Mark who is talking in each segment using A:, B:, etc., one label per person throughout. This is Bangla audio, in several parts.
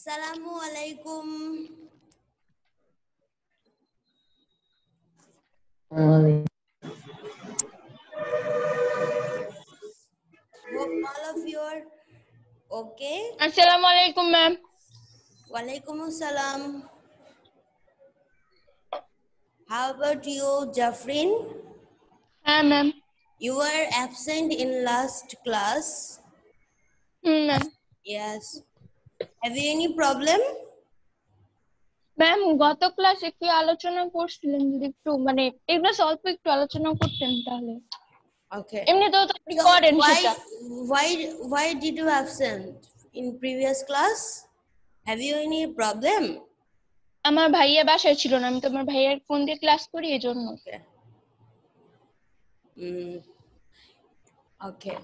A: Assalamu alaikum. Hope all of you are okay.
B: Assalamu alaikum, ma'am.
A: Walaikum assalam. How about you, Jafrin?
B: Hi, ma'am.
A: You were absent in last class.
B: Ma'am.
A: Yes. Have you any problem?
B: Ma'am গত ক্লাসে কি আলোচনা করছিলেন যদি একটু মানে এগুলো অল্প একটু আলোচনা করতেন তাহলে
A: Okay.
B: এমনিতেও তো করেন সেটা
A: Why did you absent in previous class? Have you any problem?
B: আমার ভাইয়া বাসায় ছিল না, আমি তো আমার ভাইয়ের ফোন দিয়ে ক্লাস করি এজন্য।
A: Okay. Okay.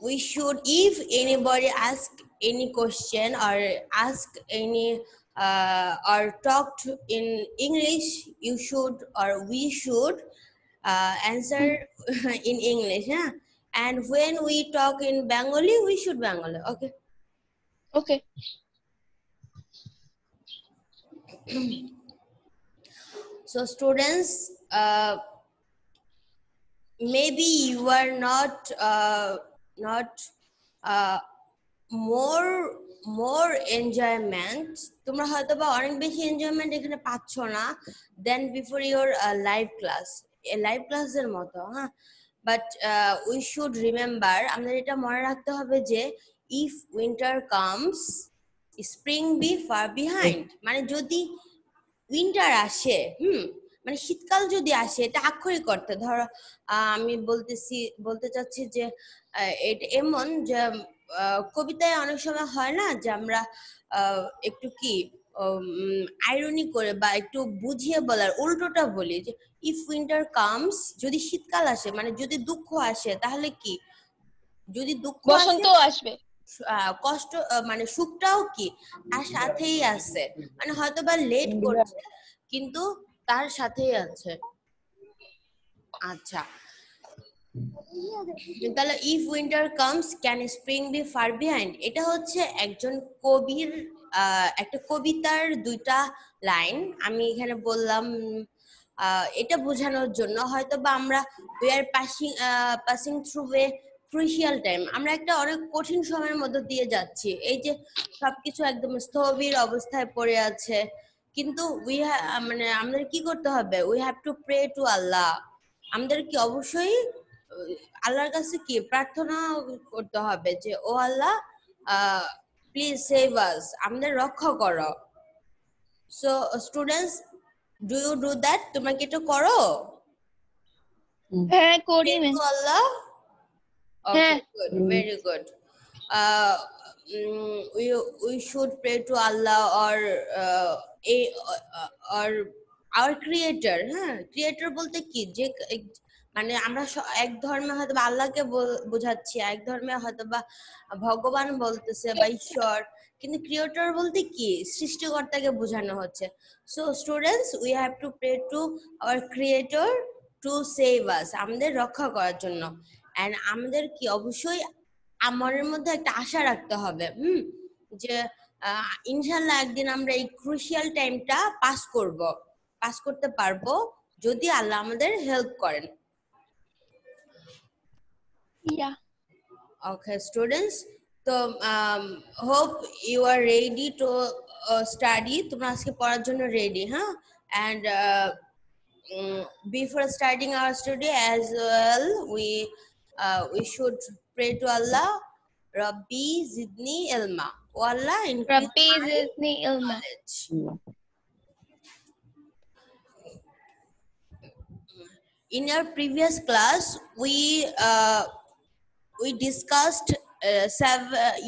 A: We should, if anybody ask any question or ask any or talked in English, you should or we should answer in English, yeah? And when we talk in Bengali, we should Bengali. Okay.
B: Okay.
A: So students, maybe you are not more enjoyment. তোমরা হয়তো বা অনেক বেশি এনজয়মেন্ট এখানে পাচ্ছ না then before your live class, live ক্লাসের মতো, হ্যাঁ। বাট উই শুড রিমেম্বার, আমাদের এটা মনে রাখতে হবে যে if winter comes spring be far behind, মানে যদি উইন্টার আসে, মানে শীতকাল যদি আসে, এটা আক্ষরিক অর্থে ধরো আমি বলতে চাচ্ছি যে এটা এমন যে কবিতায় অনেক সময় হয় না যে আমরা একটু কি আইরনি করে বা একটু বুঝিয়ে বলার উল্টোটা বলি যে ইফ উইন্টার কামস, যদি শীতকাল আসে মানে যদি দুঃখ আসে, তাহলে কি যদি দুঃখ
B: বসন্ত আসবে,
A: কষ্ট মানে সুখটাও কি তার সাথেই আছে, মানে হয়তো বা লেট করছে কিন্তু তার সাথেই আছে। আচ্ছা, তাহলে if winter comes can spring be far behind, এটা হচ্ছে একজন কবির একটা কবিতার দুইটা লাইন আমি এখানে বললাম এটা বোঝানোর জন্য। হয়তো বা আমরা we are passing through a crucial time, আমরা একটা অনেক কঠিন সময়ের মধ্য দিয়ে যাচ্ছি, এই যে সবকিছু একদম স্থবির অবস্থায় পড়ে আছে, কিন্তু মানে আমাদের কি করতে হবে, we have to pray to Allah, আমাদের কি অবশ্যই আল্লাহর কাছে কি প্রার্থনা করতে হবে যে ও আল্লাহ প্লিজ সেভ আস, আমাদের রক্ষা করো। So students, do you do that? তোমরা কি এটা করো?
B: হ্যাঁ করি
A: Pray to Allah? Okay, good, very good. We should pray to Allah or our creator, হ্যাঁ, ক্রিয়েটর বলতে কি যে মানে আমরা এক ধর্মে হয়তো বা আল্লাহকে বোঝাচ্ছি, এক ধর্মে হয়তো বা ভগবান বলতেছে বা ঈশ্বর, কিন্তু ক্রিয়েটর বলতে কি সৃষ্টিকর্তাকে বোঝানো হচ্ছে। So students, we have to pray to our creator to save us, আমাদের রক্ষা করার জন্য। এন্ড আমাদের কি অবশ্যই মনের মধ্যে একটা আশা রাখতে হবে, যে ইনশাল্লাহ একদিন আমরা এই ক্রুশিয়াল টাইমটা পাস করতে পারবো যদি আল্লাহ আমাদের হেল্প করেন। Okay, students, তো hope you are ready to study. তোমরা আজকে পড়ার জন্য রেডি, হ্যাঁ? And before starting our study as well, we should pray to Allah, Rabbi zidni ilma. O Allah, increase my knowledge. In our previous class, we discussed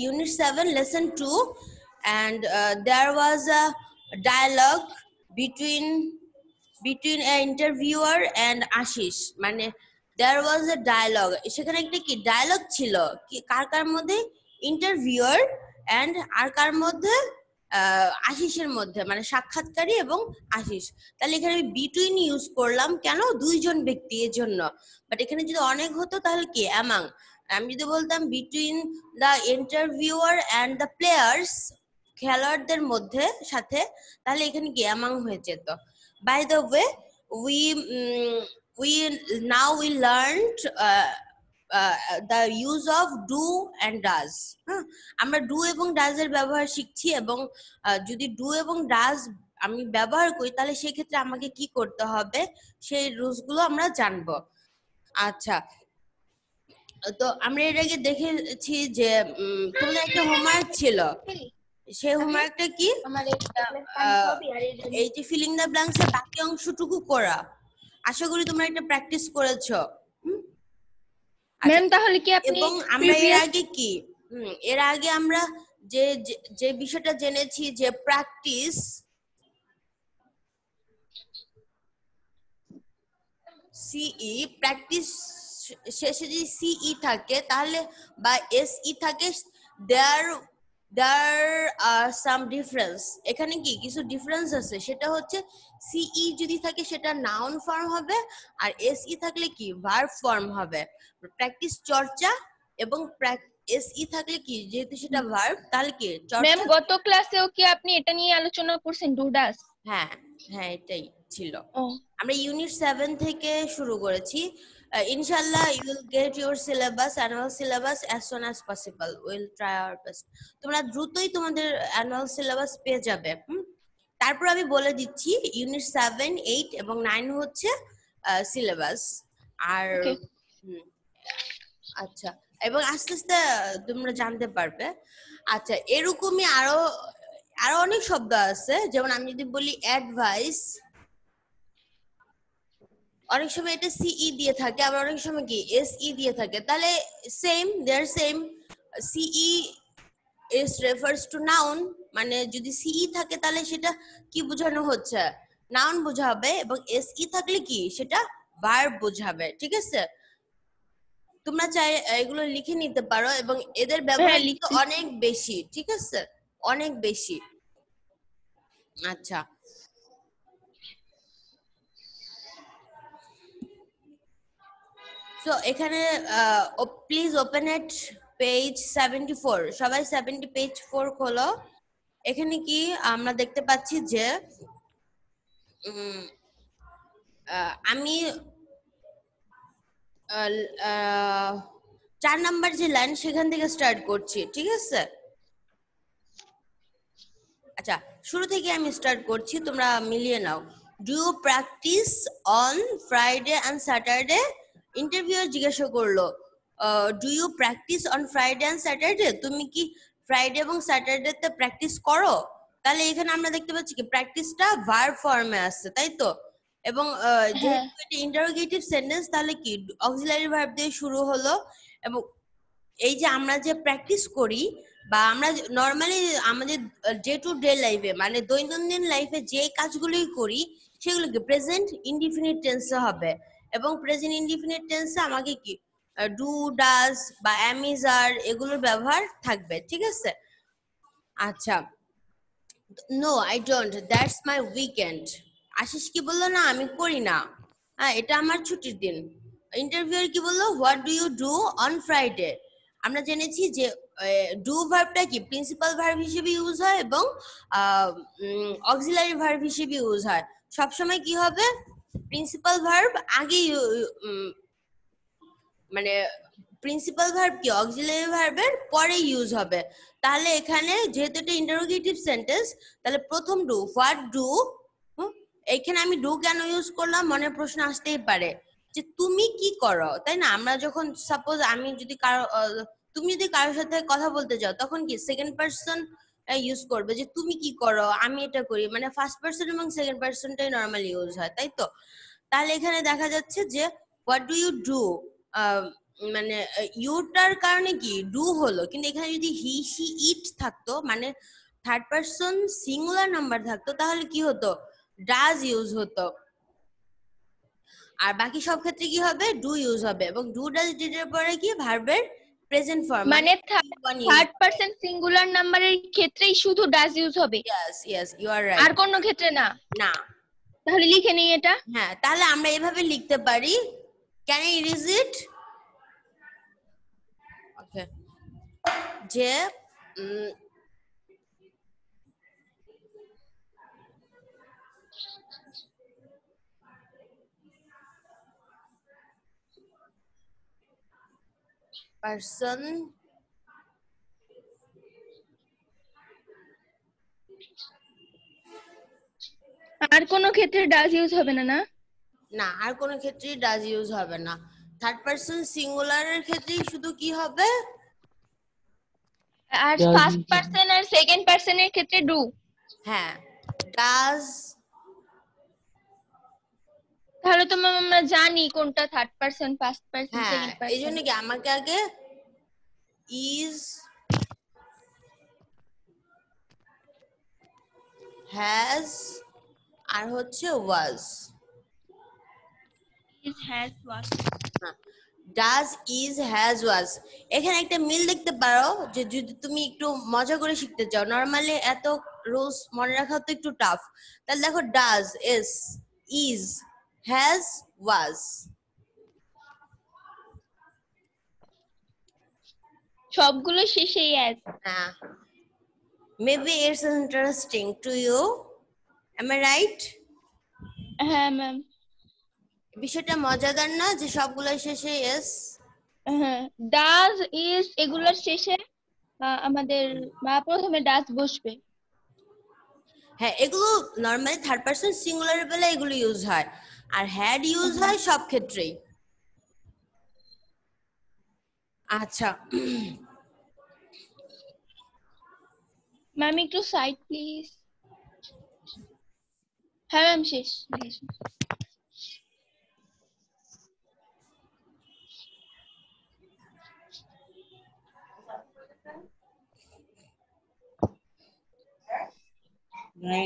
A: Unit 7, Lesson 2, and there was a dialogue between an interviewer and Ashish. মানে there was a dialogue, সেখানে একটা কি ডায়লগ ছিল, কার মধ্যে, ইন্টারভিউয়ার এন্ড আর কার মধ্যে, আশিসের মধ্যে, মানে সাক্ষাৎকারী এবং আশিস। তাহলে এখানে আমি বিটুইন ইউজ করলাম, কেন? দুইজন ব্যক্তি এর জন্য। বাট এখানে যদি অনেক হতো তাহলে কি অ্যামাং, আমি যদি বলতাম between the interviewer and the players, খেলোয়াড়দের মধ্যে সাথে, তাহলে এখানে কি অ্যামাং হয়ে যেত। By the way, we we now we learned the use of do and does। হ্যাঁ, আমরা ডু এবং ডাজ এর ব্যবহার শিখছি, এবং যদি ডু এবং ডাজ আমি ব্যবহার করি তাহলে সেক্ষেত্রে আমাকে কি করতে হবে সেই রুলস গুলো আমরা জানবো। আচ্ছা, তো আমরা এর আগে দেখেছি যে তোমাদের একটা হোমওয়ার্ক ছিল, সেই হোমওয়ার্কটা কি এই যে ফিলিং দ্য ব্ল্যাঙ্কস এর বাকি অংশটুকু করা। আশা করি তোমরা একটা প্র্যাকটিস করেছো।
B: ম্যাম তাহলে কি আপনি
A: এবং আমরা এর আগে আমরা যে বিষয়টা জেনেছি যে প্র্যাকটিস সিই, প্র্যাকটিস শেষে যদি সিই থাকে তাহলে বা এসই থাকে, দেয়ার আর সাম ডিফারেন্স। এখানে কি কিছু ডিফারেন্স আছে, সেটা হচ্ছে সিই যদি থাকে সেটা নাউন ফর্ম হবে, আর এসই থাকলে কি ভার্ব ফর্ম হবে। প্র্যাকটিস চর্চা, এবং এসই থাকলে কি যেহেতু সেটা ভার্ব তাহলে কি
B: ম্যাম
A: চর্চা।
B: গত ক্লাসেও কি আপনি এটা নিয়ে আলোচনা করছেন ডুডাস?
A: হ্যাঁ হ্যাঁ, এটাই ছিল। আমরা ইউনিট 7 থেকে শুরু করেছি। ইনশাআল্লাহ you will get your syllabus, annual syllabus as soon as possible. We'll try our best. তোমরা দ্রুতই তোমাদের annual syllabus পেয়ে যাবে। তারপর আমি বলে দিচ্ছি ইউনিট 7, 8 এবং 9 হচ্ছে সিলেবাস। আর আচ্ছা, এবং আস্তে আস্তে তোমরা জানতে পারবে। আচ্ছা, এরকমই আরো অনেক শব্দ আছে, যেমন আমি যদি বলি অ্যাডভাইস, অনেক সময় এটা সিই দিয়ে থাকে, আবার অনেক সময় কি এসই দিয়ে থাকে, তাহলে সেম, দেয়ার সেম। সিই ইজ রেফার্স টু নাউন, মানে যদি সিই থাকে তাহলে সেটা কি বোঝানো হচ্ছে, নাউন বোঝাবে, এবং এসই থাকলে কি সেটা ভার্ব বোঝাবে। ঠিক আছে, তোমরা চাই এগুলো লিখে নিতে পারো, এবং এদের ব্যবহার কিন্তু অনেক বেশি। ঠিক আছে, অনেক বেশি। আচ্ছা, তো এখানে প্লিজ ওপেন এট পেজ 74। সবাই 70 পেজ 4 খোলো। এখানে কি আমরা দেখতে পাচ্ছি যে আমি 4 নাম্বার যে লাইন সেখান থেকে স্টার্ট করছি। ঠিক আছে, আচ্ছা শুরু থেকে আমি স্টার্ট করছি, তোমরা মিলিয়ে নাও। Do you practice on Friday and Saturday? Interviewer জিজ্ঞাসা করলো do you practice on Friday and Saturday, তুমি কি ফ্রাইডে এবং স্যাটারডে তে প্র্যাকটিস করো? তাহলে এখানে আমরা দেখতে পাচ্ছি কি প্র্যাকটিসটা ভার্ব ফর্মে আসছে, তাই তো। এবং যেহেতু এটা ইন্টারোগেটিভ সেন্টেন্স, তাহলে কি অক্সিলারি ভার্ব দিয়ে শুরু হলো। এবং এই যে আমরা যে প্র্যাকটিস করি বা আমরা নর্মালি আমাদের ডে টু ডে লাইফে, মানে দৈনন্দিন লাইফে যে কাজগুলোই করি সেগুলোকে প্রেজেন্ট ইনডিফিনিট টেন্সে হবে, এবং প্রেজেন্ট ইনডিফিনিট টেন্সে আমাকে কি ডু, ডাজ বা এম ইজ, আর এগুলোর ব্যবহার থাকবে। ঠিক আছে, আচ্ছা, no I don't, that's my weekend. Ashis কি বললো, না আমি করি না, হ্যাঁ এটা আমার ছুটির দিন। ইন্টারভিউয়ার কি বললো, what do you do on Friday? আমরা জেনেছি যে ডু ভার্বটা কি প্রিন্সিপাল ভার্ব হিসেবে ইউজ হয়, এবং অক্সিলারি ভার্ব হিসেবে ইউজ হয়। সবসময় কি হবে, প্রিন্সিপাল ভার্ব আগে, মানে প্রিন্সিপাল ভার্ব কি অক্সিলারি ভার্বের পরে ইউজ হবে। তাহলে এখানে যেহেতু এটা ইন্টারোগেটিভ সেন্টেন্স, তাহলে প্রথম ডু, হোয়াট ডু, এখানে আমি ডু কেন ইউজ করলাম মনে প্রশ্ন আসতেই পারে যে তুমি কি করো, তাই না? আমরা যখন সাপোজ আমি যদি তুমি যদি কারোর সাথে কথা বলতে যাও, তখন কি সেকেন্ড পারসন ইউজ করবে যে তুমি কি করো, আমি এটা করি, মানে ফার্স্ট পারসন এবং সেকেন্ড পারসনটাই নরমালি ইউজ হয়, তাই তো। তাহলে এখানে দেখা যাচ্ছে যে হোয়াট ডু ইউ ডু, মানে ইউটার কারণে কি ডু হলো, কিন্তু এখানে যদি হি শি ইট থাকতো, মানে থার্ড পারসন সিঙ্গুলার নাম্বার থাকতো, তাহলে কি হতো, ডাজ ইউজ হতো। আর বাকি সব ক্ষেত্রে কি হবে, ডু ইউজ হবে, এবং ডু ডাজ ডিড এর পরে কি ভার্বের প্রেজেন্ট ফর্ম,
B: মানে থার্ড পারসন সিঙ্গুলার নাম্বারের ক্ষেত্রেই শুধু ডাজ ইউজ হবে?
A: Yes yes, you are right.
B: আর কোন ক্ষেত্রে না?
A: না।
B: তাহলে লিখে নেই এটা।
A: হ্যাঁ, তাহলে আমরা এভাবে লিখতে পারি, ক্যান আই ইরেজ ইট, ওকে, যে person
B: আর কোনো ক্ষেত্রে ডাজ ইউজ হবে না, না?
A: না, আর কোনো ক্ষেত্রেই ডাজ ইউজ হবে না। থার্ড পারসন সিঙ্গুলারের ক্ষেত্রেই শুধু কি হবে?
B: আর ফার্স্ট পারসন আর সেকেন্ড পারসনের ক্ষেত্রে ডু।
A: হ্যাঁ, ডাজ।
B: তাহলে তো ম্যাম আমরা জানি কোনটা থার্ড পারসন, ফার্স্ট পারসন,
A: হ্যাঁ,
B: সেকেন্ড
A: এই
B: পারসন।
A: জন্য কি আমাকে আগে ইজ, হ্যাজ আর হচ্ছে was.
B: Is, has, was.
A: Does, is, has, was. এখানে একটা মিল দেখতে পারো যে যদি তুমি একটু মজা করে শিখতে চাও, নরমালি এত রুলস মনে রাখা তো একটু টাফ, তাহলে দেখো ডাজ, ইজ, হ্যাজ, ওয়াজ।
B: সবগুলো শেষে অ্যাজ।
A: হ্যাঁ, maybe it's interesting to you, am I right?
B: হ্যাঁ ম্যাম।
A: বিষয়টা মজাদার না যে সবগুলো শেষে এস?
B: হ্যাঁ, ডাজ, ইজ এগুলোর শেষে আমাদের প্রথমে ডাজ বসবে।
A: হ্যাঁ, এগুলো নরমালি থার্ড পারসন সিঙ্গুলার বেলা এগুলো ইউজ হয়, আর হ্যাড ইউজ হয় সব ক্ষেত্রেই। আচ্ছা,
B: ম্যাম একটু সাইড প্লিজ। হ্যাঁ ম্যাম, শেষ।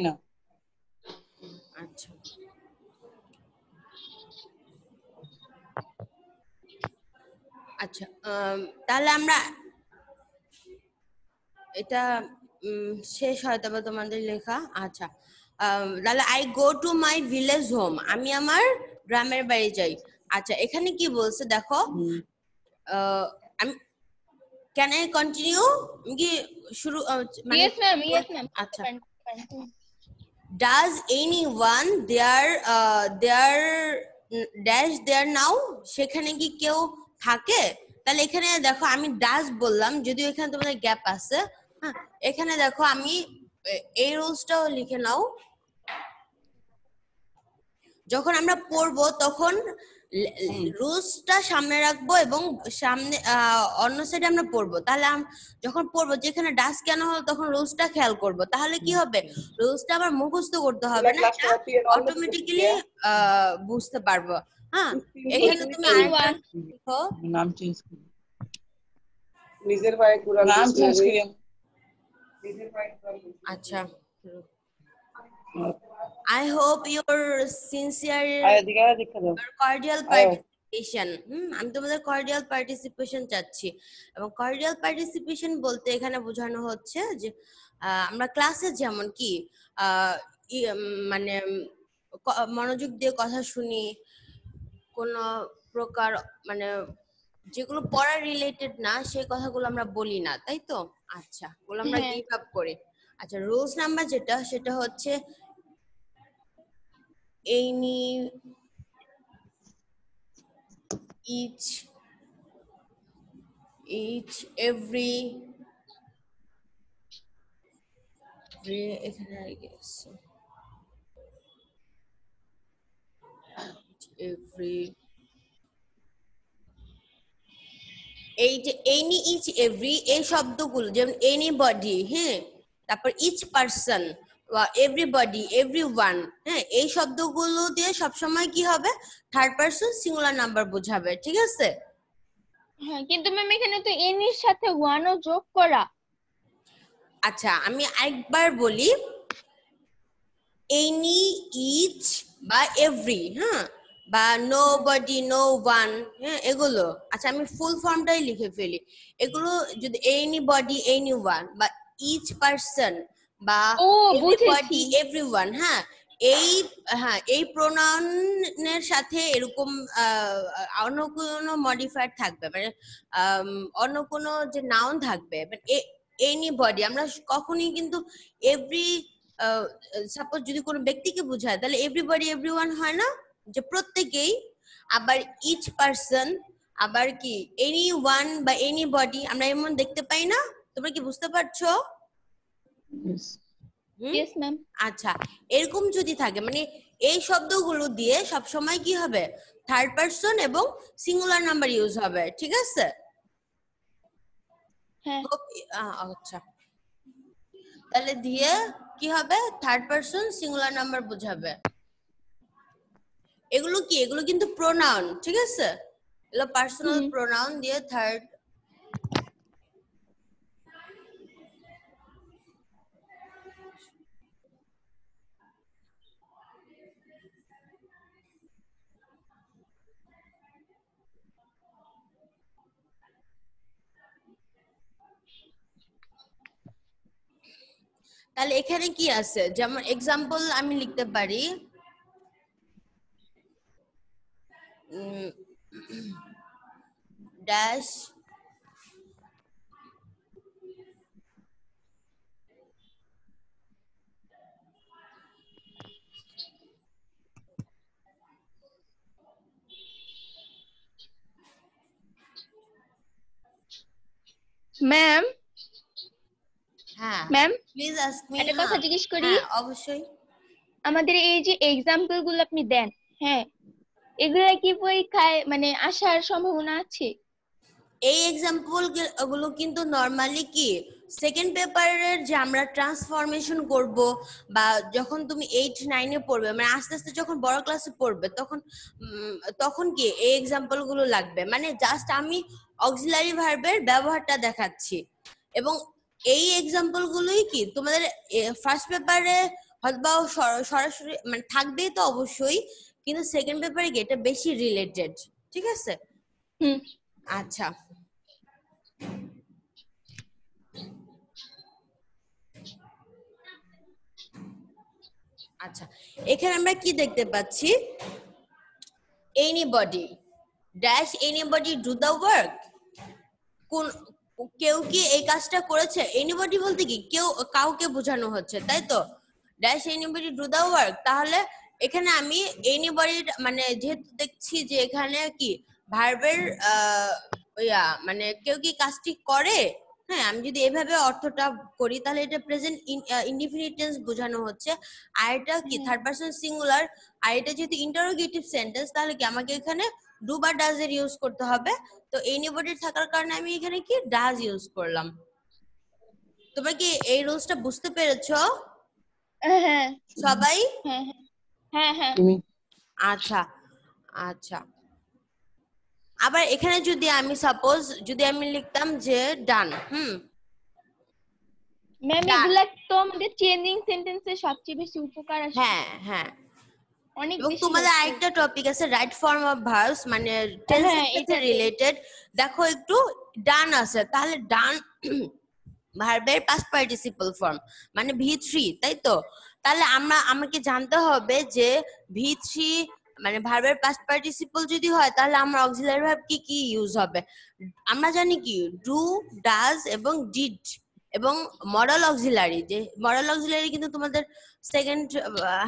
C: না।
A: আচ্ছা, আচ্ছা, তাহলে আমরা এটা শেষ হয়তো বা তোমাদের লেখা। আচ্ছা, তাহলে I go to my village home, আমি আমার গ্রামের বাড়ি যাই। আচ্ছা, এখানে কি বলছে দেখো, আমি ক্যান আই কন্টিনিউ কি শুরু মানে?
B: Yes ma'am, yes ma'am.
A: আচ্ছা, does anyone there dash there now, সেখানে কি কেউ থাকে? তাহলে এখানে দেখো আমি ডাজ বললাম, যদিও এখানে তোমাদের গ্যাপ আছে। হ্যাঁ, এখানে দেখো আমি এই রুলসটাও লিখে নাও, যখন আমরা পড়বো তখন রুলসটা সামনে রাখবো এবং সামনে অন্য সাইডে আমরা পড়বো। তাহলে যখন পড়বো যেখানে ডাস কেন হলো তখন রুলসটা খেয়াল করবো, তাহলে কি হবে, রুলসটা আবার মুখস্থ করতে হবে না, এটা অটোমেটিক্যালি বুঝতে পারবো। হ্যাঁ, এখানে তুমি আরেকটা লিখো,
C: নাম চেঞ্জ করি,
D: নিজের পায়ে কুড়াল
C: নাম চেঞ্জ করি।
A: আচ্ছা, I hope your sincere cordial participation, আমি তোমাদের cordial participation চাচ্ছি, এবং cordial participation বলতে এখানে বোঝানো হচ্ছে যে আমরা ক্লাসে যেমন কি মানে মনোযোগ দিয়ে কথা শুনি, কোন প্রকার মানে যেগুলো পড়া রিলেটেড না সেই কথাগুলো আমরা বলি না, তাই তো? আচ্ছা, ওগুলো আমরা গিভ আপ করি। আচ্ছা, রুলস নাম্বার যেটা সেটা হচ্ছে any each every এখানে every এই যে any each every এই শব্দগুলো যেমন anybody, হ্যাঁ, তারপর each person, everybody, everyone, হ্যাঁ, এই শব্দগুলো দিয়ে সবসময় কি হবে, থার্ড পারসন সিঙ্গুলার নাম্বার বোঝাবে, ঠিক আছে?
B: হ্যাঁ, কিন্তু ম্যাম এখানে তো এনির সাথে ওয়ানও যোগ করা।
A: আচ্ছা, আমি আরেকবার বলি, any each বা every, হ্যাঁ, বা nobody, no one, হ্যাঁ, এগুলো। আচ্ছা, আমি ফুল ফর্মটাই লিখে ফেলি, এগুলো যদি anybody, anyone বা each person বা everybody, everyone, হ্যাঁ, এই প্রোনাউনের সাথে এরকম অন্য কোনো মডিফায়ার থাকবে, মানে অন্য কোনো যে নাউন থাকবে, এনিবডি আমরা কখনোই কিন্তু এভরি, সাপোজ যদি কোনো ব্যক্তিকে বোঝায় তাহলে এভরিবডি, এভরিওয়ান হয় না, যে প্রত্যেকেই। আবার ইচ পারসন আবার কি এনি ওয়ান বা এনি বডি আমরা এমন দেখতে পাই না, তোমরা কি বুঝতে পারছো?
C: Yes.
A: হুম?
B: Yes ma'am.
A: আচ্ছা, এরকম যদি থাকে মানে এই শব্দগুলো দিয়ে সব সময় কি হবে, থার্ড পারসন এবং সিঙ্গুলার নাম্বার ইউজ হবে, ঠিক আছে?
B: হ্যাঁ
A: আচ্ছা, তাহলে দিয়ে কি হবে, থার্ড পারসন সিঙ্গুলার নাম্বার বোঝাবে। এগুলো কি, এগুলো কিন্তু প্রোনাউন, ঠিক আছে? এগুলো পার্সোনাল প্রোনাউন দিয়ে থার্ড। তাহলে এখানে কি আছে, যেমন এক্সাম্পল আমি লিখতে পারি ড্যাশ
B: ম্যাম।
A: হ্যাঁ
B: ম্যাম
A: প্লিজ আস্ক মি।
B: একটা কথা জিজ্ঞেস করি,
A: হ্যাঁ অবশ্যই।
B: আমাদের এই যে এক্সাম্পল গুলো আপনি দেন, হ্যাঁ, এগুলা কি পরীক্ষায় মানে আসার সম্ভাবনা আছে?
A: এই এক্সাম্পল গুলো কিন্তু নরমালি কি সেকেন্ড পেপারের যে আমরা ট্রান্সফরমেশন করব, বা যখন তুমি 8-9 এ পড়বে মানে আস্তে আস্তে যখন বড় ক্লাসে পড়বে তখন তখন কি এই এক্সাম্পল গুলো লাগবে, মানে জাস্ট আমি অক্সিলারি ভার্বের ব্যবহারটা দেখাচ্ছি। এবং এই এক্সাম্পল গুলোই কি তোমাদের ফার্স্ট পেপারে হয়তো সরাসরি মানে থাকবেই তো অবশ্যই, কিন্তু সেকেন্ড পেপারে কি এটা বেশি রিলেটেড, ঠিক আছে?
B: হুম।
A: আচ্ছা, আচ্ছা এখানে আমরা কি দেখতে পাচ্ছি, anybody dash anybody do the work. কোন কেউ কি এই কাজটা করেছে, এনিবডি বলতে কি কেউ কাউকে বোঝানো হচ্ছে, তাই তো? Dash anybody do the work, তাহলে এখানে আমি এনিবডি মানে যেহেতু দেখছি যে এখানে কি ভার্বের মানে কেউ কি কাজটি করে, হ্যাঁ আমি যদি এভাবে অর্থটা করি তাহলে এটা প্রেজেন্ট ইনডিফিনিট টেন্স বোঝানো হচ্ছে, আর এটা কি থার্ড পারসন সিঙ্গুলার, আর এটা যেহেতু ইন্টারোগেটিভ সেন্টেন্স তাহলে কি আমাকে এখানে ডু বা ডাজ এর ইউজ করতে হবে। তো এনিবডি থাকার কারণে আমি এখানে কি ডাজ ইউজ করলাম। তোমরা কি এই রুলসটা বুঝতে পেরেছো
B: হ্যাঁ
A: সবাই?
B: হ্যাঁ হ্যাঁ হ্যাঁ।
C: তুমি
A: আচ্ছা আচ্ছা, আবার এখানে যদি আমি সাপোজ যদি আমি লিখতাম যে ডান,
B: ম্যাম
A: Done.
B: এগুলা তো আমাদের চেঞ্জিং সেন্টেন্সে সবচেয়ে বেশি উপকার আসে,
A: হ্যাঁ হ্যাঁ,
B: অনেক
A: এবং
B: বেশি
A: তোমাদের
B: helpful।
A: আরেকটা টপিক আছে রাইট ফর্ম অফ ভার্বস, মানে টেন্সের
B: হ্যাঁ,
A: সাথে
B: এটাতে।
A: রিলেটেড। দেখো একটু ডান আছে, তাহলে ডান ভার্বের পাস্ট পার্টিসিপল ফর্ম মানে V3, তাই তো? তাহলে আমাকে জানতে হবে যে V3 মানে ভার্বের পাস্ট পার্টিসিপল যদি হয় তাহলে আমার অক্সিলারি ভার্ব কি কি ইউজ হবে। আমরা জানি কি ডু, ডাজ এবং ডিড এবং মডেল অক্সিলারি। যে মডেল অক্সিলারি কিন্তু তোমাদের সেকেন্ড,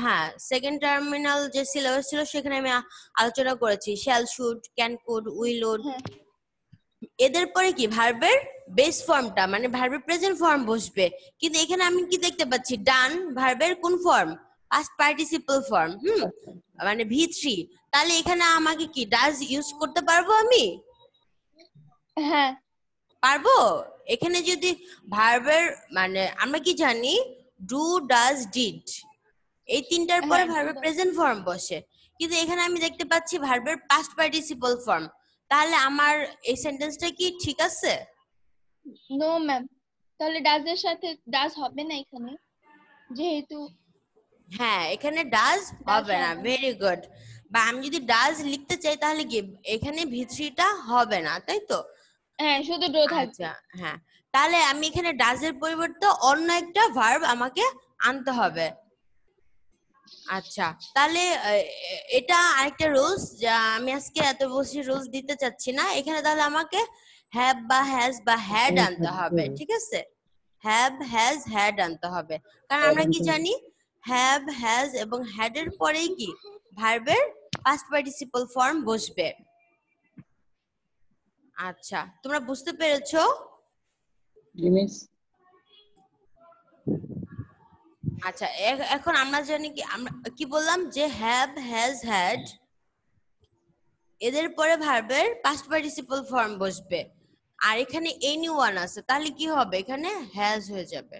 A: হ্যাঁ সেকেন্ড টার্মিনাল যে সিলেবাস ছিল সেখানে আমি আলোচনা করেছি, shall, should, can, could, will, would.
B: হ্যাঁ
A: এদের পরে কি ভার্বের বেস ফর্মটা মানে ভার্বের প্রেজেন্ট ফর্ম বসবে, কিন্তু এখানে আমি কি দেখতে পাচ্ছি ডান ভার্বের কোন ফর্ম, পাস্ট পার্টিসিপল ফর্ম, মানে V3। তাহলে এখানে আমাকে কি ডাজ ইউজ করতে পারবো আমি?
B: হ্যাঁ
A: পারবো। এখানে যদি ভার্বের মানে আমরা কি জানি ডু, ডাজ, ডিড এই তিনটার পরে
B: হ্যাঁ,
A: ভার্বের প্রেজেন্ট ফর্ম বসে, কিন্তু এখানে আমি দেখতে পাচ্ছি ভার্বের পাস্ট পার্টিসিপল ফর্ম। তাহলে আমার এই সেন্টেন্সটা কি ঠিক আছে?
B: নো ম্যাম, তাহলে ডাজ এর সাথে ডাজ হবে না এখানে, যেহেতু
A: হ্যাঁ এখানে ডাজ হবে না, ভেরি গুড। বা আমি যদি ডাজ লিখতে চাই তাহলে কি এখানে V3টা হবে না, তাই তো?
B: হ্যাঁ শুধু ডো থাকবে।
A: আচ্ছা হ্যাঁ, তাহলে আমি এখানে ডাজের পরিবর্তে অন্য একটা ভার্ব আমাকে আনতে হবে। আচ্ছা, তাহলে এটা আরেকটা রুলস, যা আমি আজকে এত বেশি রুলস দিতে চাচ্ছি না এখানে। তাহলে আমাকে হ্যাভ বা হ্যাজ বা হ্যাড আনতে হবে, ঠিক আছে? হ্যাভ, হ্যাজ, হ্যাড আনতে হবে, কারণ আমরা কি জানি হ্যাভ, হ্যাজ এবং হ্যাড এর পরেই কি ভার্বের পাস্ট পার্টিসিপল ফর্ম বসবে। আচ্ছা, তোমরা বুঝতে পেরেছো?
C: জি মিস।
A: আচ্ছা, এখন আমরা জানি কি, আমরা কি বললাম যে হ্যাভ, হ্যাজ, হ্যাড এদের পরে ভার্বের পাস্ট পার্টিসিপল ফর্ম বসবে। আর এখানে এনিওয়ান আছে, তাহলে কি হবে? এখানে হ্যাজ হয়ে যাবে।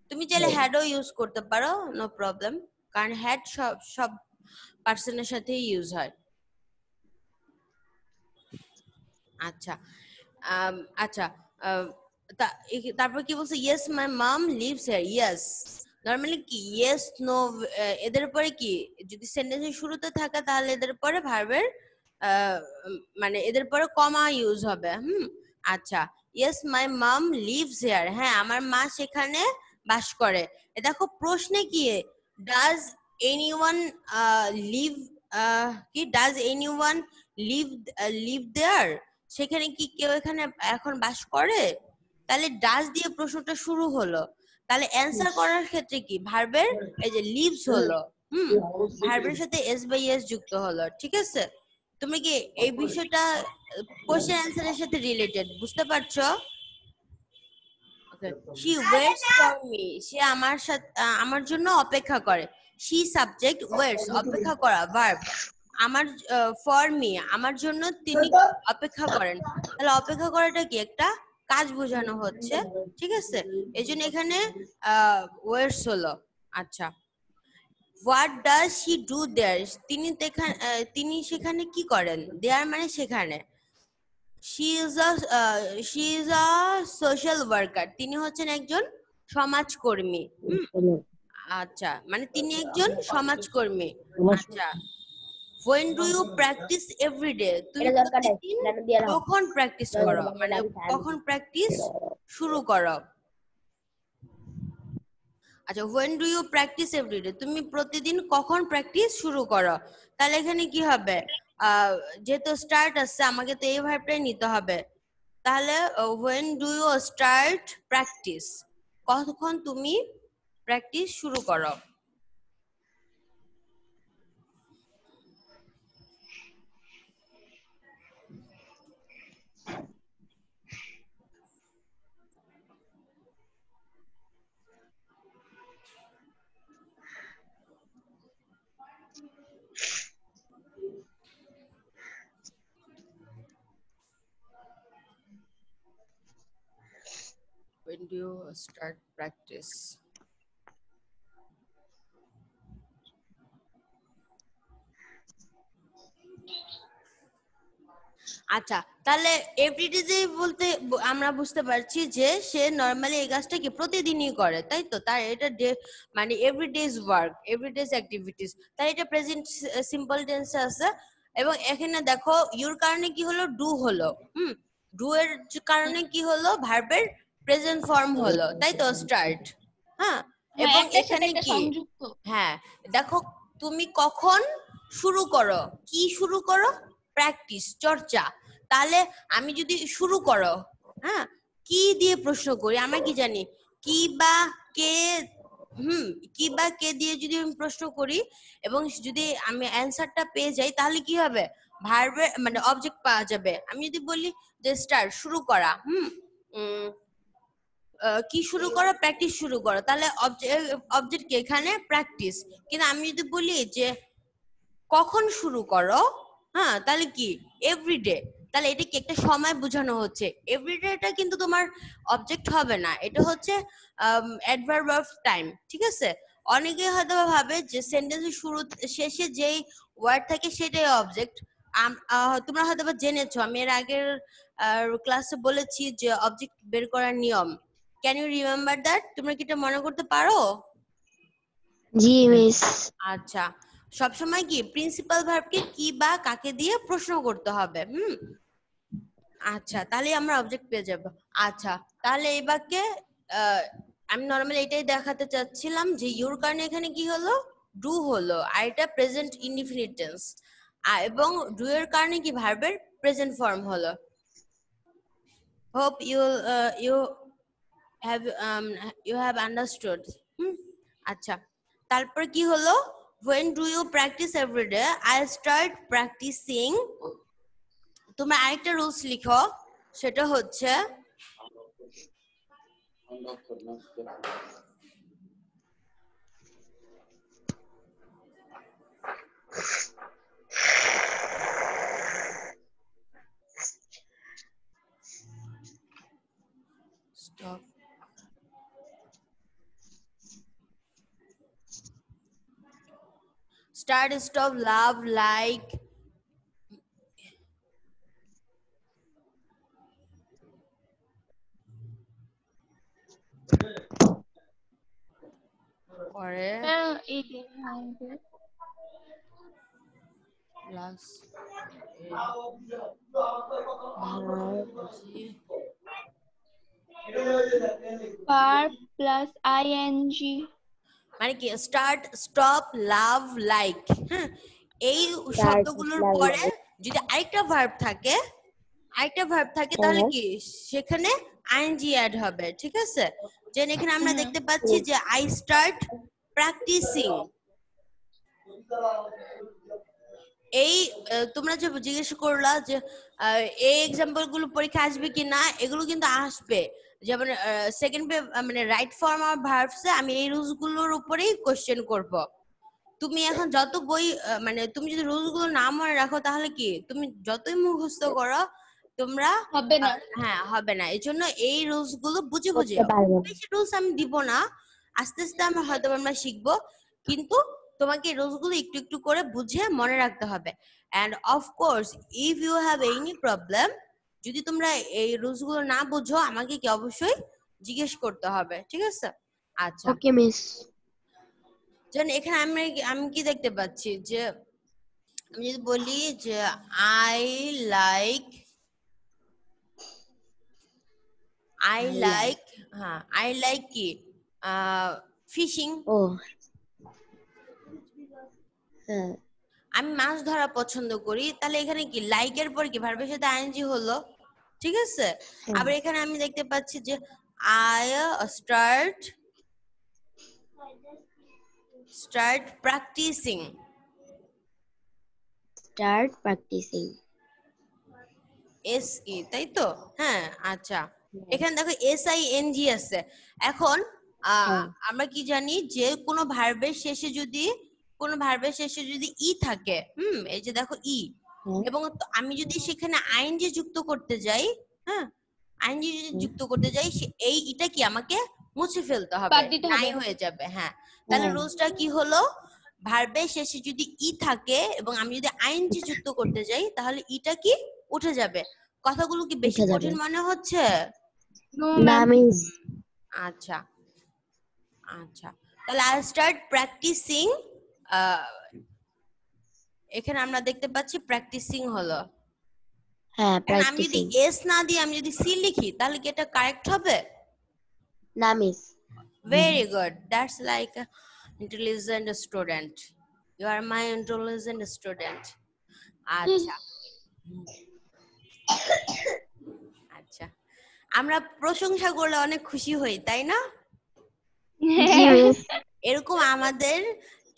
A: তুমি চাইলে হ্যাডও ইউজ করতে পারো, নো প্রবলেম, কারণ হ্যাড সব সব পার্সনের সাথেই ইউজ হয়। আচ্ছা, আচ্ছা, তারপর কি বলছে? Yes my mum lives here. Yes normally কি ইয়েস নো এদের পরে কি, যদি সেন্টেন্সের শুরুতে থাকে তাহলে এদের পরে ভার্বের মানে এদের পরে কমা ইউজ হবে। আচ্ছা, yes my mum lives here, হ্যাঁ আমার মা সেখানে বাস করে। দেখো প্রশ্নে কি, ডাজ এনিওয়ান লিভ, কি does anyone live live there, সেখানে কি কেউ এখানে এখন বাস করে? তাহলে ডাজ দিয়ে প্রশ্নটা শুরু হলো, তাহলে অ্যান্সার করার ক্ষেত্রে কি ভার্বের এই যে লিভস হলো, ভার্বের সাথে এস বাই এস যুক্ত হলো। ঠিক আছে, তুমি কি এই বিষয়টা কোশ্চেন অ্যান্সারের সাথে রিলেটেড বুঝতে পারছো? শি ওয়েটস ফর মি, সে আমার সাথে আমার জন্য অপেক্ষা করে। শি সাবজেক্ট, ওয়েটস অপেক্ষা করা, ভার্ব। আমার ফর মি আমার জন্য তিনি অপেক্ষা করেন, তাহলে অপেক্ষা করাটা কি একটা কাজ বোঝানো হচ্ছে। ঠিক আছে, এই জন্য এখানে ওয়েটস হলো। আচ্ছা, হোয়াট ডাজ শি ডু দেয়ার, তিনি সেখানে কি করেন? দেয়ার মানে সেখানে। she is a social worker, তিনি হচ্ছেন একজন সমাজকর্মী। আচ্ছা, মানে তিনি একজন সমাজকর্মী। আচ্ছা, when do you practice every day, তুমি প্রতিদিন কখন প্র্যাকটিস করো, মানে কখন প্র্যাকটিস শুরু করো? আচ্ছা, when do you practice every day, তুমি প্রতিদিন কখন প্র্যাকটিস শুরু করো? তাহলে এখানে কি হবে? যেহেতু স্টার্ট আছে আমাকে তো এই ভার্বটাই নিতে হবে। তাহলে when do you start practice, কখন তুমি প্র্যাকটিস শুরু করো? When do you start practice? আচ্ছা, তাহলে এভরিডে যে বলতে আমরা বুঝতে পারছি যে সে নরমালি এই কাজটা কি প্রতিদিনই করে, তাই তো? তার এটা মানে এভরিডেজ ওয়ার্ক, এভরিডেজ অ্যাক্টিভিটিস, তাই এটা প্রেজেন্ট সিম্পল টেন্সে আছে। এবং এখানে দেখো ইউর কারণে কি হলো? ডু হলো। ডু এর কারণে কি হলো? ভার্বের প্রেজেন্ট ফর্ম হলো, তাই তো? স্টার্ট। হ্যাঁ, এবং এখানে কি, হ্যাঁ দেখো তুমি কখন শুরু করো, কি শুরু করো? প্র্যাকটিস, চর্চা। তাহলে আমি যদি শুরু করো, হ্যাঁ কি দিয়ে প্রশ্ন করি, আমরা কি জানি কি বা কে, কি বা কে দিয়ে যদি আমি প্রশ্ন করি এবং যদি আমি অ্যান্সারটা পেয়ে যাই তাহলে কি হবে? ভার্বের মানে অবজেক্ট পাওয়া যাবে। আমি যদি বলি যে স্টার্ট, শুরু করা, কি শুরু করো? প্র্যাকটিস শুরু করো, তাহলে অবজেক্ট কি এখানে? প্র্যাকটিস। কিন্তু আমি যদি বলি যে কখন শুরু করো, হ্যাঁ তাহলে কি? এভরিডে। তাহলে এটা কি একটা সময় বোঝানো হচ্ছে। এভরিডেটা কিন্তু তোমার অবজেক্ট হবে না, এটা হচ্ছে অ্যাডভার্ব অফ টাইম। ঠিক আছে, অনেকে হয়তো ভাবে যে সেন্টেন্সের শুরু শেষে যেই ওয়ার্ড থাকে সেটাই অবজেক্ট। তোমরা হয়তো জেনেছো, আমি এর আগের ক্লাসে বলেছি যে অবজেক্ট বের করার নিয়ম। Can you remember that? তোমরা কি এটা মনে করতে পারো?
E: জি মিস।
A: আচ্ছা, সবসময় কি প্রিন্সিপাল ভার্বকে কি বা কাকে দিয়ে প্রশ্ন করতে হবে। আচ্ছা, তাহলে আমরা অবজেক্ট পেয়ে যাব। আচ্ছা, তাহলে এই বাক্যে আমি নরমালি এটাই দেখাতে চাচ্ছিলাম যে ইউর কারণে এখানে কি হলো? ডু হলো, আর এটা প্রেজেন্ট ইনডিফিনিট টেন্স, এবং ডু এর কারণে কি ভার্বের প্রেজেন্ট ফর্ম হলো। Hope you have understood. আচ্ছা, তারপর কি হলো? when do you practice every day? I start practicing. তুমি আরেকটা রুলস লিখো, সেটা হচ্ছে stop. Start, stop, love, like. পরে plus
B: verb plus ing
A: মানে কি স্টার্ট, স্টপ, লাভ, লাইক। হ্যাঁ, এই শব্দগুলোর পরে যদি আরেকটা ভার্ব থাকে, তাহলে কি সেখানে আইএনজি অ্যাড হবে, ঠিক আছে? যেন এখানে আমরা দেখতে পাচ্ছি যে আই স্টার্ট প্র্যাকটিসিং। এই তোমরা যে জিজ্ঞেস করলা যে এই এক্সাম্পল গুলো পরীক্ষা আসবে কি না, এগুলো কিন্তু আসবে। যেমন সেকেন্ড মানে রাইট ফর্ম অফ ভার্বস এ আমি এই রুলস গুলোর উপরেই কোশ্চেন করব। তুমি এখন যত বই মানে তুমি যদি রুলস গুলো না মনে রাখো, তাহলে কি তুমি যতই মুখস্থ করো তোমরা
B: হবে না।
A: হ্যাঁ, হবে না। এই জন্য এই রুলস গুলো বুঝে বুঝে, বেশি রুলস আমি দিব না, আস্তে আস্তে আমরা শিখবো, কিন্তু তোমাকে এই রুলস গুলো একটু একটু করে বুঝে মনে রাখতে হবে। And of course if you have any problem, যদি তোমরা এই রুলস গুলো না বুঝো, আমাকে কি অবশ্যই জিজ্ঞেস করতে হবে, ঠিক আছে? আচ্ছা,
E: ওকে মিস।
A: যেন এখানে আমি কি দেখতে পাচ্ছি যে আমি যদি বলি যে আই লাইক, হ্যাঁ, আই লাইক কি ফিশিং,
E: ও হ্যাঁ,
A: আমি মাছ ধরা পছন্দ করি, তাহলে এখানে কি লাইকের পর কি ভার্বের সাথে আইএনজি হলো, ঠিক আছে? আবার এখানে আমি দেখতে পাচ্ছি যে I start practising,
E: start practising.
A: SE, তাই তো? হ্যাঁ, আচ্ছা, এখানে দেখো SING আছে। এখন আমরা কি জানি যে কোনো ভার্বের শেষে যদি ই থাকে, এই যে দেখো ই, এবং আমি যদি সেখানে আইএনজি যুক্ত করতে যাই, হ্যাঁ, আইএনজি যদি যুক্ত করতে যাই, এই ইটা কি আমাকে মুছে ফেলতে হবে, নাই হয়ে যাবে। হ্যাঁ, তাহলে রুলসটা কি হলো, ভার্বের শেষে যদি ই থাকে এবং আমি যদি আইএনজি যুক্ত করতে যাই, তাহলে ইটা কি উঠে যাবে। কথাগুলো কি বেশি কঠিন মনে হচ্ছে?
E: না মিস।
A: আচ্ছা আচ্ছা, তাহলে আই স্টার্ট প্র্যাকটিসিং, এখানে আমরা দেখতে পাচ্ছি প্র্যাকটিসিং হলো।
E: হ্যাঁ,
A: এখন আমি যদি
E: প্র্যাকটিসিং।
A: এস না দিয়ে আমি যদি সি লিখি, তাহলে কি এটা কারেক্ট হবে?
E: না miss.
A: Very good. That's like a intelligent student. You are my intelligent student. আচ্ছা আচ্ছা, আমরা প্রশংসা করলে অনেক খুশি হই, তাই না?
E: জি মিস।
A: এরকম আমাদের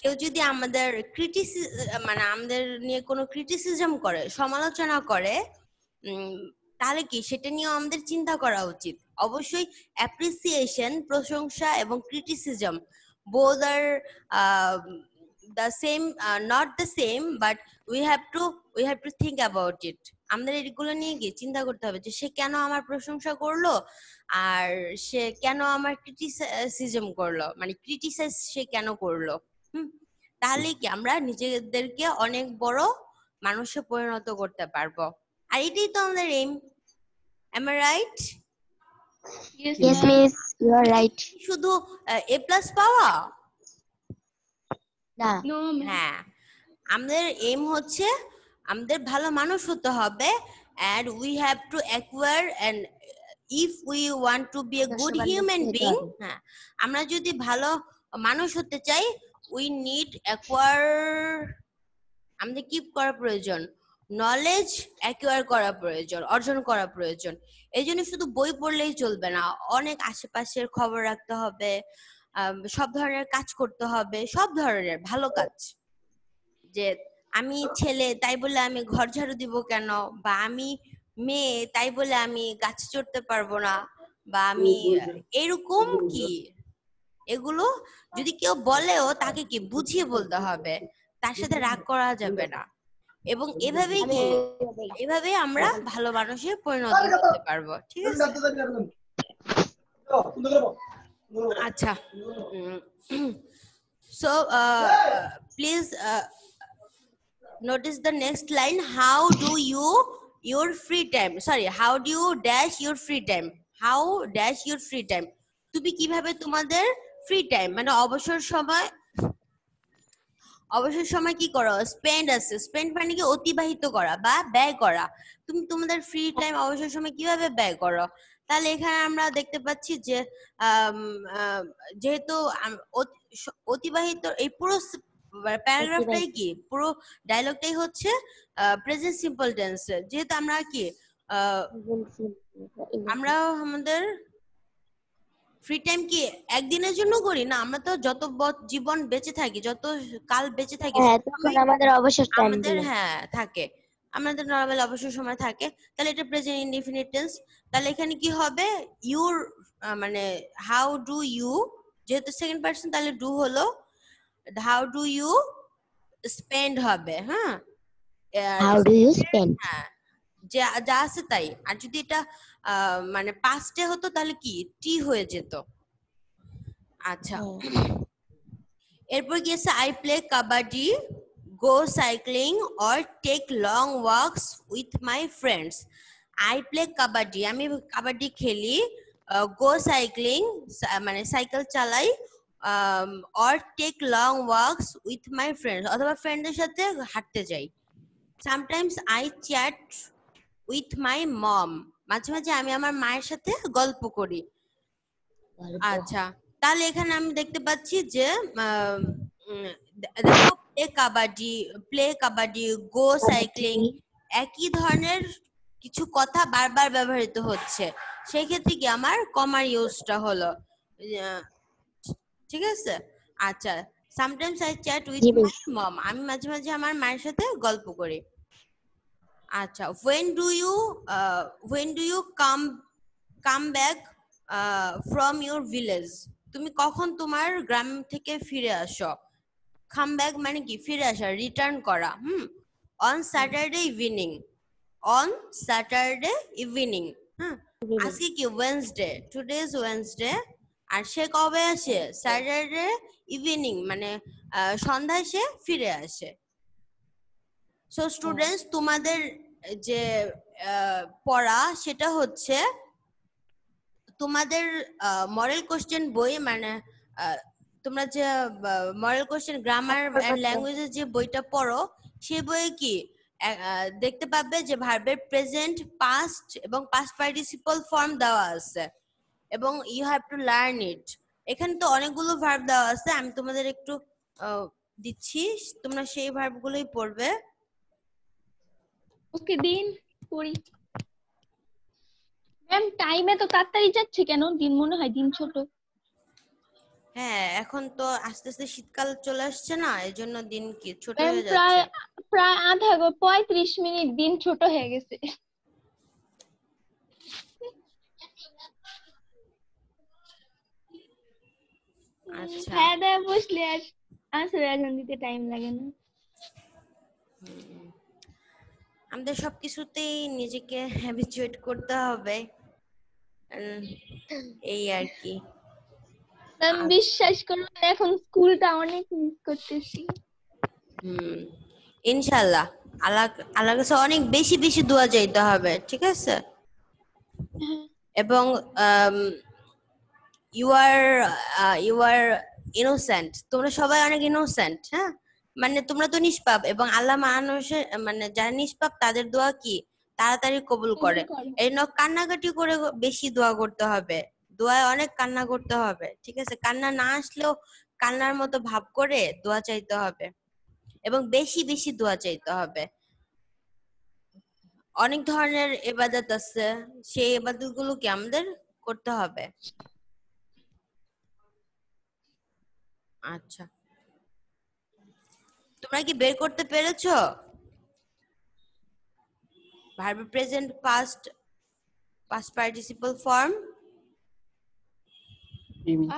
A: কেউ যদি আমাদের মানে আমাদের নিয়ে কোনো ক্রিটিসিজম করে, সমালোচনা করে, তাহলে কি সেটা নিয়েও আমাদের চিন্তা করা উচিত। অবশ্যই অ্যাপ্রিসিয়েশন, প্রশংসা এবং criticism both are the same, not the same, but we have to think about it. আমাদের এগুলো নিয়ে গিয়ে চিন্তা করতে হবে যে সে কেন আমার প্রশংসা করলো, আর সে কেন আমার ক্রিটিসিজম করলো, মানে ক্রিটিসাইজ সে কেন করলো। তাহলে কি আমরা নিজেদেরকে অনেক বড় মানুষে পরিণত করতে পারবো, আর এটাই তো আমাদের aim. Am I right?
E: Yes miss, you are right.
A: শুধু A+ পাওয়া
E: না।
A: হ্যাঁ, আমাদের এইম হচ্ছে আমাদের ভালো মানুষ হতে হবে, and we have to acquire, and if we want to be a good human being, হ্যাঁ, আমরা যদি ভালো মানুষ হতে চাই, we need acquire, আমাদের কি করা প্রয়োজন, নলেজ অ্যাকোয়ার করা প্রয়োজন, অর্জন করা প্রয়োজন। এই জন্য শুধু বই পড়লেই চলবে না, অনেক আশেপাশের খবর রাখতে হবে, সব ধরনের কাজ করতে হবে, সব ধরনের ভালো কাজ, যে আমি ছেলে তাই বলে আমি ঘর ঝাড়ু দিব কেন, বা আমি মেয়ে তাই বলে আমি গাছে চড়তে পারবো না, বা আমি এরকম কি, এগুলো যদি কেউ বলেও তাকে কি বুঝিয়ে বলতে হবে, তার সাথে রাগ করা যাবে না। এবং এভাবেই কি, এভাবে আমরা ভালো মানুষে পরিণত হতে পারবো, ঠিক আছে? আচ্ছা, so please notice the next line. How do you your free time, sorry, how do you dash your free time, how dash your free time, তুমি কিভাবে তোমাদের ফ্রি টাইম মানে অবসর সময়, অবসর সময় কি করো? স্পেন্ড আছে, স্পেন্ড মানে কি অতিবাহিত করা বা ব্যয় করা। তুমি তোমাদের ফ্রি টাইম অবসর সময় কিভাবে ব্যয় করো? তাহলে এখানে আমরা দেখতে পাচ্ছি যে যেহেতু অতিবাহিত, এই পুরো প্যারাগ্রাফটাই কি, পুরো ডায়লগটাই হচ্ছে প্রেজেন্ট সিম্পল টেন্স। যেহেতু আমরা কি আমরা আমাদের ফ্রি টাইম কি একদিনের জন্য করি না, আমরা তো যত জীবন বেঁচে থাকি, যত কাল বেঁচে থাকি,
E: তখন আমাদের অবসর টাইম
A: আমাদের হ্যাঁ থাকে, আমাদের নরমাল অবসর সময় থাকে। তাহলে এটা প্রেজেন্ট ইনডিফিনিট টেন্স। তাহলে এখানে কি হবে? ইউর মানে হাউ ডু ইউ, যেহেতু সেকেন্ড পারসন তাহলে ডু হলো, হাউ ডু ইউ স্পেন্ড হবে। হ্যাঁ,
E: হাউ ডু ইউ স্পেন্ড,
A: হ্যাঁ যা যা আছে তাই। আর যদি এটা মানে পাস্টে হতো তাহলে কি টি হয়ে যেত। আচ্ছা, এরপর কি আছে? I play kabaddi, go cycling or take long walks with my friends. I play kabaddi, আমি কাবাডি খেলি, গো সাইক্লিং মানে সাইকেল চালাই, or take long walks with my friends অথবা ফ্রেন্ডদের সাথে হাঁটতে যাই। Sometimes I chat with my mom, মাঝে মাঝে আমি আমার মায়ের সাথে গল্প করি। আচ্ছা, তাহলে এখানে আমি দেখতে পাচ্ছি যে দেখো প্লে কাবাডি, গো সাইক্লিং, একই ধরনের কিছু কথা বারবার ব্যবহৃত হচ্ছে। সেই ক্ষেত্রে কি আমার কমার ইউজটা হলো, ঠিক আছে? আচ্ছা, sometimes I chat with my mom, আমি মাঝে মাঝে আমার মায়ের সাথে গল্প করি। আচ্ছা, when do you come back from your village, তুমি কখন তোমার গ্রাম থেকে ফিরে আসো? কাম ব্যাক মানে কি ফিরে আসা, রিটার্ন করা। On Saturday evening, on Saturday evening. হ্যাঁ, আজকে কি ওয়েডনেসডে, টুডে ইজ ওয়েডনেসডে, আর সে কবে আসে? স্যাটারডে ইভিনিং মানে সন্ধ্যায় সে ফিরে আসে। সো স্টুডেন্টস, তোমাদের যে পড়া সেটা হচ্ছে তোমাদের মডেল কোশ্চেন বই, মানে তোমরা যে মডেল কোশ্চেন গ্রামার এন্ড ল্যাঙ্গুয়েজের যে বইটা পড়ো, সেই বইয়ে কি দেখতে পাবে যে ভার্বের প্রেজেন্ট, পাস্ট এবং পাস্ট পার্টিসিপল ফর্ম দেওয়া আছে, এবং you have to learn it. এখানে তো অনেকগুলো ভার্ব দেওয়া আছে, আমি তোমাদের একটু দিচ্ছি, তোমরা সেই ভার্বগুলোই পড়বে।
B: ওকে দিন পড়ি। ম্যাম টাইমে তো তাড়াতাড়ি যাচ্ছে কেন? দিন মনে হয় দিন ছোট।
A: হ্যাঁ, এখন তো আস্তে আস্তে শীতকাল চলে আসছে না, এই জন্য দিন কি ছোট
B: ম্যাম
A: হয়ে
B: প্রায়
A: যাচ্ছে।
B: প্রায় 35 মিনিট দিন ছোট হয়ে গেছে।
A: আচ্ছা,
B: খাওয়া দাওয়া বসলে আর আনসার এখন দিতে টাইম লাগে না।
A: আমাদের সবকিছুতেই নিজেকে হ্যাবিচুয়েট করতে হবে, এই আর কি।
B: ম্যাম বিশ্বাস করুন এখন স্কুলটা অনেক মিস করতেছি।
A: ইনশাল্লাহ আল্লাহর কাছে অনেক বেশি বেশি দোয়া চাইতে হবে, ঠিক আছে? এবং ইউ আর ইনোসেন্ট, তোমরা সবাই অনেক ইনোসেন্ট। হ্যাঁ, মানে তোমরা তো নিষ্পাপ, এবং আল্লাহ মানুষের মানে যারা নিষ্পাপ তাদের দোয়া কি তাড়াতাড়ি কবুল করে। এই জন্য কান্নাকাটি করে বেশি দোয়া করতে হবে, দোয়ায় অনেক কান্না করতে হবে, ঠিক আছে? কান্না না আসলেও কান্নার মতো ভাব করে দোয়া চাইতে হবে, এবং বেশি বেশি দোয়া চাইতে হবে। অনেক ধরনের ইবাদত আছে, সেই ইবাদত গুলো কি আমাদের করতে হবে। আচ্ছা, তোমরা কি বের করতে পেরেছো verb present past participle form?
C: জি মিস।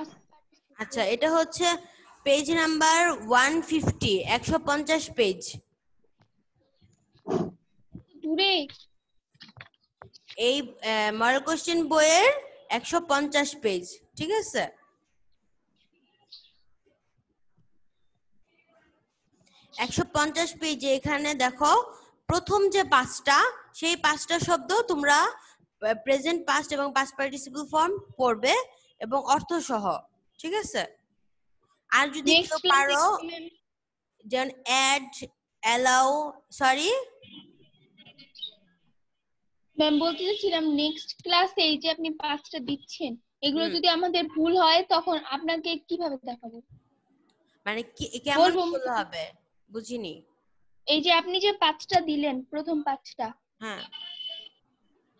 A: আচ্ছা, এটা হচ্ছে পেজ নাম্বার 150, 150 পেজ।
B: দূরে
A: এই মডেল কোশ্চেন বইয়ের 150 পেজ, ঠিক আছে? একশো 150 পেজে এখানে দেখো প্রথম যে 5টা, সেই 5টা শব্দ তোমরা প্রেজেন্ট পাস্ট এবং পাস্ট পার্টিসিপল ফর্ম পড়বে এবং অর্থ সহ, ঠিক আছে? আর যদি কেউ পারো যেমন অ্যাড, অ্যালাউ, সরি
B: ম্যাম বলতে চাচ্ছিলাম নেক্সট ক্লাসে এই যে আপনি 5টা দিচ্ছেন এগুলো যদি আমাদের ভুল হয় তখন আপনাকে কিভাবে দেখাবো?
A: মানে কি কেমন ভুল হবে বুঝিনি।
B: এই যে আপনি যে 5টা দিলেন, প্রথম 5টা,
A: হ্যাঁ,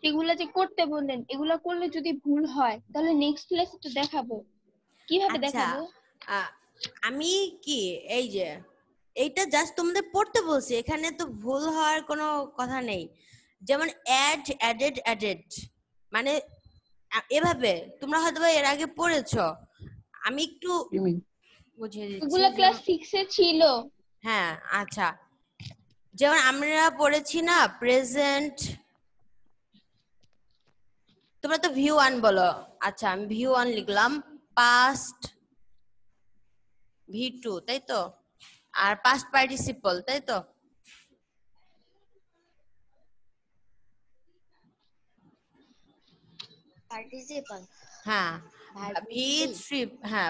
B: এগুলা যে করতে বললেন, এগুলা করলে যদি ভুল হয় তাহলে নেক্সট ক্লাসে তো দেখাবো, কিভাবে
A: আচ্ছা
B: দেখাবো?
A: আমি কি এই যে এইটা জাস্ট তোমাদের পড়তে বলছি, এখানে তো ভুল হওয়ার কোনো কথা নেই। যেমন অ্যাড, অ্যাডেড, অ্যাডেড মানে এভাবে তোমরা হয়তো এর আগে পড়েছো, আমি একটু
C: জি মিস।
A: বুঝিয়ে দিচ্ছি।
B: এগুলা ক্লাস 6 এ ছিল।
A: হ্যাঁ, আচ্ছা, যেমন আমরা পড়েছি না প্রেজেন্ট, তোমরা তো ভিউ 1 বলো, আচ্ছা আমি ভিউ 1 লিখলাম, পাস্ট V2, তাই তো? আর পাস্ট পার্টিসিপল, তাই তো?
E: Participle.
A: হ্যাঁ, V3, হ্যাঁ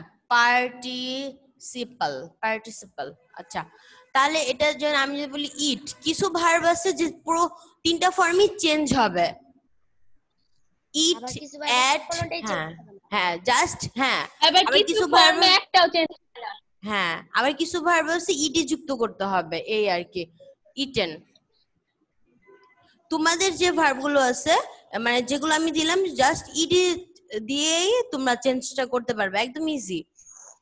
A: পার্টিসিপল। আচ্ছা, তাহলে এটা যেন আমি যদি বলি ইট, কিছু ভার্ব আছে যে পুরো 3টা ফর্মই চেঞ্জ হবে। ইট, অ্যাট, হ্যাঁ হ্যাঁ জাস্ট, হ্যাঁ
B: আবার কিছু ফর্মে একটাও চেঞ্জ হবে না।
A: হ্যাঁ, আবার কিছু ভার্ব আছে ইডি যুক্ত করতে হবে, এই আর কি, ইটেন। তোমাদের যে ভার্বগুলো আছে মানে যেগুলো আমি দিলাম জাস্ট ইডি দিয়েই তোমরা চেঞ্জটা করতে পারবে, একদম ইজি।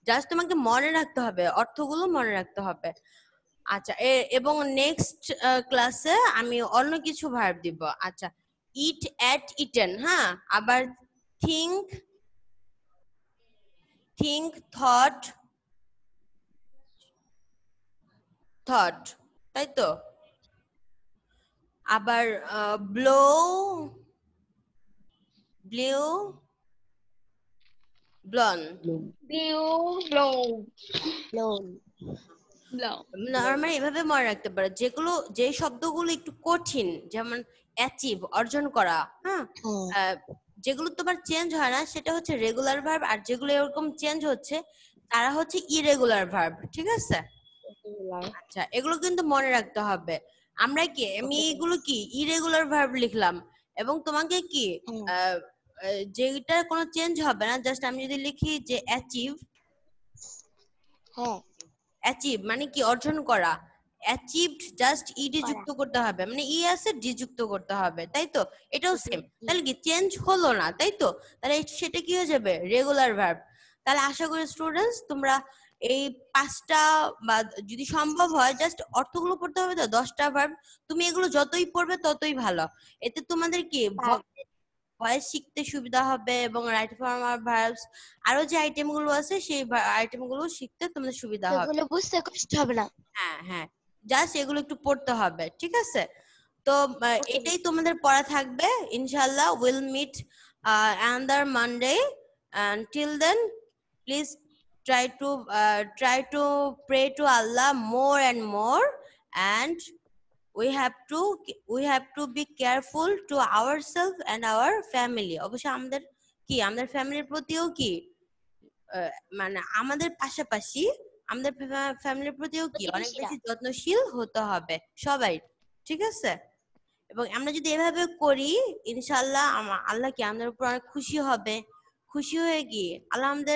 A: জাস্ট তোমাকে মনে রাখতে হবে, অর্থগুলো মনে রাখতে হবে। আচ্ছা, এবং নেক্সট ক্লাসে আমি অন্য কিছু ভার্ব দিব। আচ্ছা, ইট, অ্যাট, ইটেন, হ্যাঁ, আবার থিঙ্ক, থট, তাই তো? আবার ব্লো, ব্লন, নরমালি এভাবে মনে রাখতে পারো। যেগুলো, যে শব্দগুলো একটু কঠিন, যেমন অ্যাচিভ, অর্জন করা, হ্যাঁ, যেগুলো তোমার চেঞ্জ হয় না সেটা হচ্ছে রেগুলার ভার্ব, আর যেগুলো এরকম চেঞ্জ হচ্ছে তারা হচ্ছে ইরেগুলার ভার্ব, ঠিক আছে? আচ্ছা, এগুলো কিন্তু মনে রাখতে হবে। আমরা কি, আমি এগুলো কি ইরেগুলার ভার্ব লিখলাম এবং তোমাকে কি যেটা কোনো চেঞ্জ হবে না, জাস্ট আমি যদি লিখি যে অ্যাচিভ, অ্যাচিভ মানে কি অর্জন করা, অ্যাচিভড জাস্ট ইডি যুক্ত করতে হবে, মানে ই আছে ডি যুক্ত করতে হবে, তাই তো? এটাও সেম, তাহলে কি চেঞ্জ হলো না, তাই তো? তাহলে সেটা কি হয়ে যাবে রেগুলার ভার্ব। তাহলে আশা করি স্টুডেন্টস তোমরা এই 5টা বা যদি সম্ভব হয় জাস্ট অর্থগুলো পড়তে হবে, তো 10টা ভার্ব তুমি এগুলো যতই পড়বে ততই ভালো। এতে তোমাদের কি ভয়েস শিখতে সুবিধা হবে এবং রাইট ফর্ম আর ভার্বস আরো যে আইটেমগুলো আছে সেই আইটেমগুলো শিখতে তোমাদের সুবিধা হবে,
E: এগুলো বুঝতে কষ্ট হবে না।
A: হ্যাঁ হ্যাঁ, জাস্ট এগুলো একটু পড়তে হবে, ঠিক আছে? তো এটাই তোমাদের পড়া থাকবে ইনশাআল্লাহ। Will meet another Monday, and till then please try to pray to Allah more and more, and we have to be careful to ourselves and our family. অবশ্যই আমাদের ফ্যামিলির প্রতিও কি মানে আমাদের পাশাপাশি আমাদের ফ্যামিলির প্রতিও কি অনেক বেশি যত্নশীল হতে হবে সবাই, ঠিক আছে? এবং আমরা যদি এভাবে করি ইনশাআল্লাহ আল্লাহ কি আমাদের উপর অনেক খুশি হবে, খুশি হয়ে গিয়ে আল্লাহ আমাদের